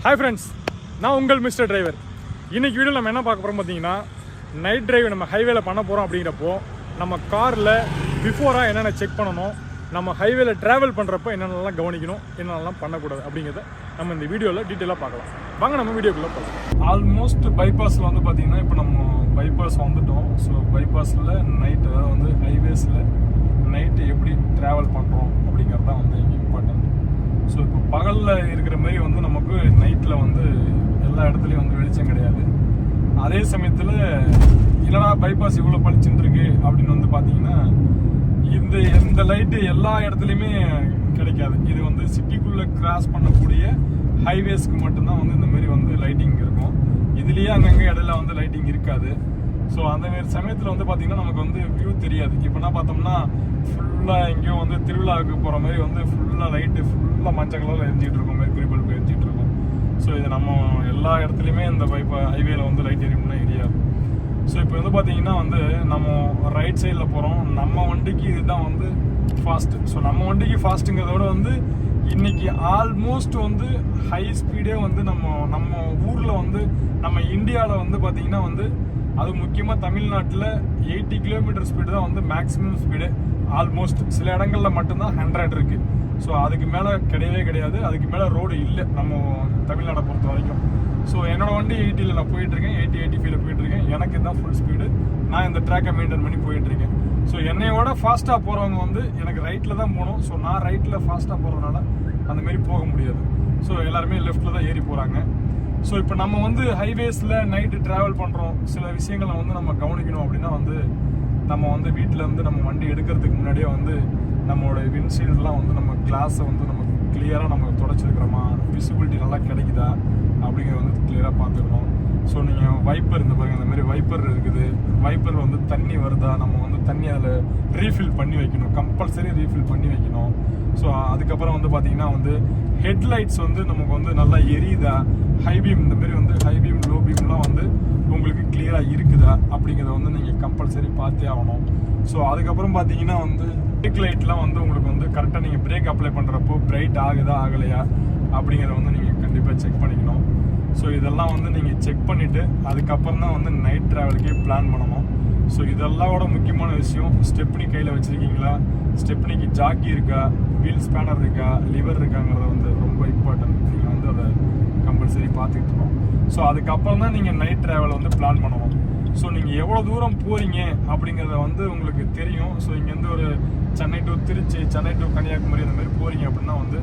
Hi friends, நான் உங்கள் mister driver. இன்றைக்கி வீடியோ நம்ம என்ன பார்க்க போகிறோம் பார்த்தீங்கன்னா, நைட் டிரைவ் நம்ம ஹைவேல பண்ண போகிறோம். அப்படிங்கிறப்போ நம்ம காரில் பிஃபோராக என்னென்ன செக் பண்ணணும், நம்ம ஹைவேல ட்ராவல் பண்ணுறப்போ என்னென்னலாம் கவனிக்கணும், என்னென்னலாம் பண்ணக்கூடாது அப்படிங்கிறத நம்ம இந்த வீடியோவில் டீட்டெயிலாக பார்க்கலாம். வாங்க நம்ம வீடியோக்குள்ளே போகலாம். ஆல்மோஸ்ட் பைபாஸில் வந்து பார்த்திங்கன்னா, இப்போ நம்ம பைபாஸ் வந்துட்டோம். ஸோ பைபாஸில் நைட்டு, அதாவது வந்து ஹைவேஸில் நைட்டு எப்படி ட்ராவல் பண்ணுறோம் அப்படிங்கிறது தான் வந்து இங்கே இம்பார்ட்டன்ட். ஸோ இப்போ பகலில் இருக்கிற மாதிரி வந்து நமக்கு நைட்டில் வந்து எல்லா இடத்துலையும் வந்து வெளிச்சம் கிடையாது. அதே சமயத்தில் இல்லைனா பைபாஸ் இவ்வளோ பளிச்சுன்னு இருக்கு அப்படின்னு வந்து பார்த்தீங்கன்னா, இந்த லைட்டு எல்லா இடத்துலையுமே கிடைக்காது. இது வந்து சிட்டிக்குள்ளே கிராஸ் பண்ணக்கூடிய ஹைவேஸ்க்கு மட்டும்தான் வந்து இந்த மாதிரி வந்து லைட்டிங் இருக்கும். இதுலேயே அங்கங்கே இடையில வந்து லைட்டிங் இருக்காது. ஸோ அந்த மாதிரி சமயத்தில் வந்து பார்த்தீங்கன்னா நமக்கு வந்து வியூ தெரியாது. இப்போ என்ன பார்த்தோம்னா, ஃபுல்லாக எங்கேயும் வந்து திருவிழாவுக்கு போகிற மாதிரி வந்து ஃபுல்லாக லைட்டு ஃபுல்லாக மஞ்சள் கலரில் எரிஞ்சிட்டு இருக்கும், மெர்க்குரி பல்ப் எரிஞ்சிட்டு இருக்கும். ஸோ இது நம்ம எல்லா இடத்துலையுமே இந்த ஹைவேல வந்து லைட் எரியும்னா எரியாது. ஸோ இப்போ வந்து பார்த்தீங்கன்னா வந்து நம்ம ரைட் சைடில் போகிறோம். நம்ம வண்டிக்கு இதுதான் வந்து ஃபாஸ்ட்டு. ஸோ நம்ம வண்டிக்கு ஃபாஸ்ட்டுங்கிறத விட வந்து இன்னைக்கு ஆல்மோஸ்ட் வந்து ஹை ஸ்பீடே வந்து நம்ம ஊரில் வந்து நம்ம இந்தியாவில் வந்து பார்த்தீங்கன்னா வந்து அது முக்கியமாக தமிழ்நாட்டில் 80 கிலோமீட்டர் ஸ்பீடு தான் வந்து மேக்ஸிமம் ஸ்பீடு. ஆல்மோஸ்ட் சில இடங்களில் மட்டும்தான் 100 இருக்குது. ஸோ அதுக்கு மேலே கிடையவே கிடையாது. அதுக்கு மேலே ரோடு இல்லை நம்ம தமிழ்நாடை பொறுத்த வரைக்கும். ஸோ என்னோட வண்டி 80ல் நான் போயிட்டுருக்கேன், 85 போயிட்டுருக்கேன். எனக்கு இதுதான் ஃபுல் ஸ்பீடு. நான் இந்த ட்ராக்கை மெயின்டைன் பண்ணி போயிட்டுருக்கேன். ஸோ என்னையோட ஃபாஸ்ட்டாக போகிறவங்க வந்து எனக்கு ரைட்டில் தான் போகணும். ஸோ நான் ரைட்டில் ஃபாஸ்ட்டாக போகிறதுனால அந்தமாரி போக முடியாது. ஸோ எல்லாருமே லெஃப்ட்டில் தான் ஏறி போகிறாங்க. ஸோ இப்போ நம்ம வந்து ஹைவேஸில் நைட்டு ட்ராவல் பண்ணுறோம். சில விஷயங்களை வந்து நம்ம கவனிக்கணும். அப்படின்னா வந்து நம்ம வந்து வீட்டில் இருந்து நம்ம வண்டி எடுக்கிறதுக்கு முன்னாடியே வந்து நம்மளோட விண்ட்ஷீல்டெலாம் வந்து நம்ம கிளாஸை வந்து நம்ம கிளியராக நம்ம தொடச்சிருக்கிறோமா, விசிபிலிட்டி நல்லா கிடைக்குதா அப்படிங்கிறத வந்து கிளியராக பார்த்துக்கணும். ஸோ நீங்கள் வைப்பர் இந்த பாருங்கள், இந்த மாதிரி வைப்பர் இருக்குது. வைப்பர் வந்து தண்ணி வருதா, நம்ம வந்து தண்ணி அதில் ரீஃபில் பண்ணி வைக்கணும், கம்பல்சரி ரீஃபில் பண்ணி வைக்கணும். ஸோ அதுக்கப்புறம் வந்து பார்த்தீங்கன்னா வந்து ஹெட்லைட்ஸ் வந்து நமக்கு வந்து நல்லா எரியுதா, ஹைபீம் இந்த மாதிரி வந்து ஹைபீம் லோ பீம்லாம் வந்து உங்களுக்கு கிளியராக இருக்குதா அப்படிங்கிறத வந்து நீங்கள் கம்பல்சரி பார்த்தே ஆகணும். ஸோ அதுக்கப்புறம் பார்த்தீங்கன்னா வந்து பிரேக் லைட்லாம் வந்து உங்களுக்கு வந்து கரெக்டாக நீங்கள் பிரேக் அப்ளை பண்ணுறப்போ பிரைட் ஆகுதா ஆகலையா அப்படிங்கிறத வந்து நீங்கள் கண்டிப்பாக செக் பண்ணிக்கணும். ஸோ இதெல்லாம் வந்து நீங்கள் செக் பண்ணிவிட்டு அதுக்கப்புறம் தான் வந்து நைட் ட்ராவலுக்கே பிளான் பண்ணணும். ஸோ இதெல்லாவோட முக்கியமான விஷயம், ஸ்டெப்னி கையில் வச்சுருக்கீங்களா, ஸ்டெப்னிக்கு ஜாக்கி இருக்கா, வீல் ஸ்பேனர் இருக்கா, லிவர் இருக்காங்கிறத வந்து ரொம்ப இம்பார்ட்டன்ட். நீங்கள் வந்து அதை கம்பல்சரி பார்த்துக்கிட்டு இருக்கோம். ஸோ அதுக்கப்புறம் தான் நீங்கள் நைட் ட்ராவல் வந்து பிளான் பண்ணணும். ஸோ நீங்கள் எவ்வளோ தூரம் போகிறீங்க அப்படிங்கிறத வந்து உங்களுக்கு தெரியும். ஸோ இங்கேருந்து ஒரு சென்னை டு திருச்சி, சென்னை டு கன்னியாகுமரி அந்த மாதிரி போகிறீங்க அப்படின்னா வந்து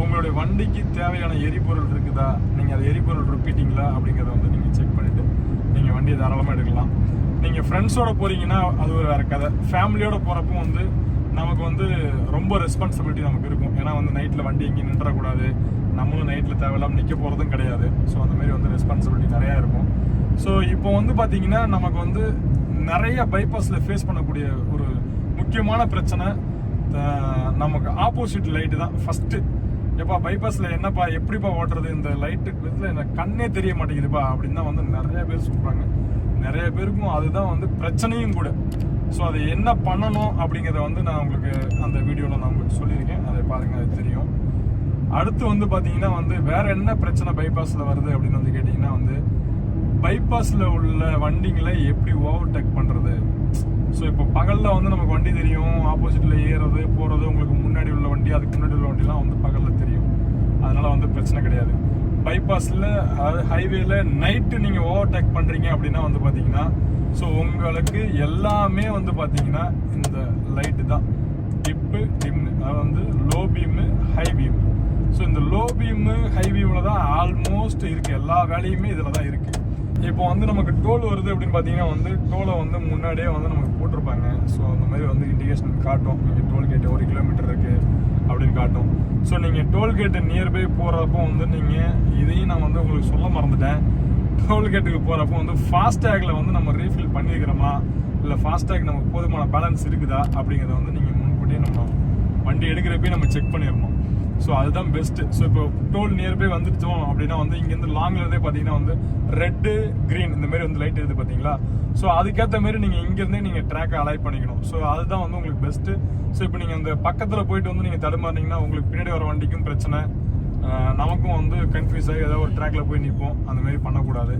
உங்களுடைய வண்டிக்கு தேவையான எரிபொருள் இருக்குதா, நீங்கள் அதை எரிபொருள் ரிப்பீட்டிங்களா அப்படிங்கிறத வந்து நீங்கள் செக் பண்ணிவிட்டு நீங்கள் வண்டியை தாராளமாக எடுக்கலாம். நீங்கள் ஃப்ரெண்ட்ஸோடு போகிறீங்கன்னா அது ஒரு வேறு கதை. ஃபேமிலியோடு போகிறப்போ வந்து நமக்கு வந்து ரொம்ப ரெஸ்பான்சிபிலிட்டி நமக்கு இருக்கும். ஏன்னா வந்து நைட்டில் வண்டி எங்கேயும் நின்றக்கூடாது, நம்மளும் நைட்டில் தேவையில்லாமல் நிற்க போகிறதும் கிடையாது. ஸோ அந்தமாரி வந்து ரெஸ்பான்சிபிலிட்டி நிறையா இருக்கும். ஸோ இப்போ வந்து பார்த்தீங்கன்னா நமக்கு வந்து நிறைய பைபாஸில் ஃபேஸ் பண்ணக்கூடிய ஒரு முக்கியமான பிரச்சனை நமக்கு ஆப்போசிட் லைட்டு தான். ஃபஸ்ட்டு எப்பா பைபாஸில் என்னப்பா எப்படிப்பா ஓட்டுறது, இந்த லைட்டுக்கு இதில் எனக்கு கண்ணே தெரிய மாட்டேங்குதுப்பா அப்படின்னு தான் வந்து நிறைய பேர் சொல்கிறாங்க. நிறைய பேருக்கும் அதுதான் வந்து பிரச்சனையும் கூட. ஸோ அதை என்ன பண்ணணும் அப்படிங்கிறத வந்து நான் உங்களுக்கு அந்த வீடியோவில் நான் உங்களுக்கு சொல்லியிருக்கேன், அதை பாருங்கள், அது தெரியும். அடுத்து வந்து பார்த்தீங்கன்னா வந்து வேறு என்ன பிரச்சனை பைபாஸில் வருது அப்படின்னு வந்து கேட்டிங்கன்னா வந்து பைபாஸில் உள்ள வண்டிங்களை எப்படி ஓவர்டேக் பண்ணுறது. ஸோ இப்போ பகலில் வந்து நமக்கு வண்டி தெரியும், ஆப்போசிட்டில் ஏறுறது போகிறது, உங்களுக்கு முன்னாடி உள்ள வண்டி அதுக்கு முன்னாடி உள்ள வண்டிலாம் வந்து பகலில் தெரியும். அதனால் வந்து பிரச்சனை கிடையாது. பைபாஸில் அதாவது ஹைவேல நைட்டு நீங்கள் ஓவர்டேக் பண்ணுறீங்க அப்படின்னா வந்து பார்த்தீங்கன்னா ஸோ உங்களுக்கு எல்லாமே வந்து பார்த்தீங்கன்னா இந்த லைட்டு தான், டிப்பு டிம்னு, அது வந்து low beam high beam. So இந்த லோ பீமு ஹை பீமில் தான் ஆல்மோஸ்ட் இருக்குது, எல்லா வேலையுமே இதில் தான் இருக்குது. இப்போ வந்து நமக்கு டோல் வருது அப்படின்னு பார்த்தீங்கன்னா வந்து டோலை வந்து முன்னாடியே வந்து நமக்கு போட்டிருப்பாங்க. ஸோ அந்த மாதிரி வந்து இண்டிகேஷன் காட்டும், நீங்கள் டோல்கேட்டு 1 கிலோமீட்டர் இருக்குது அப்படின்னு காட்டும். ஸோ நீங்கள் டோல்கேட்டு நியர்பை போகிறப்போ வந்து நீங்கள் இதையும் நான் வந்து உங்களுக்கு சொல்ல மறந்துட்டேன். டோல்கேட்டுக்கு போகிறப்போ வந்து ஃபாஸ்டேகில் வந்து நம்ம ரீஃபில் பண்ணியிருக்கிறோமா, இல்லை ஃபாஸ்டேக் நமக்கு போதுமான பேலன்ஸ் இருக்குதா அப்படிங்கிறத வந்து நீங்கள் முன்கூட்டியே நம்ம வண்டி எடுக்கிறப்பே நம்ம செக் பண்ணிடணும். ஸோ அதுதான் பெஸ்ட்டு. ஸோ இப்போ டோல் நியர்பை வந்துட்டோம் அப்படின்னா வந்து இங்கேருந்து லாங்லேருந்தே பார்த்தீங்கன்னா வந்து ரெட்டு க்ரீன் இந்த மாதிரி வந்து லைட் இருக்குது பார்த்தீங்களா. ஸோ அதுக்கேற்ற மாரி நீங்கள் இங்கேருந்தே நீங்கள் ட்ராக்கை அலைட் பண்ணிக்கணும். ஸோ அதுதான் வந்து உங்களுக்கு பெஸ்ட்டு. ஸோ இப்போ நீங்கள் அந்த பக்கத்தில் போயிட்டு வந்து நீங்கள் தடுமாறினீங்கன்னா உங்களுக்கு பின்னாடி வர வண்டிக்கும் பிரச்சனை, நமக்கும் வந்து கன்ஃபியூஸ் ஆகி ஏதாவது ஒரு ட்ராக்ல போய் நிற்போம். அந்த மாதிரி பண்ணக்கூடாது.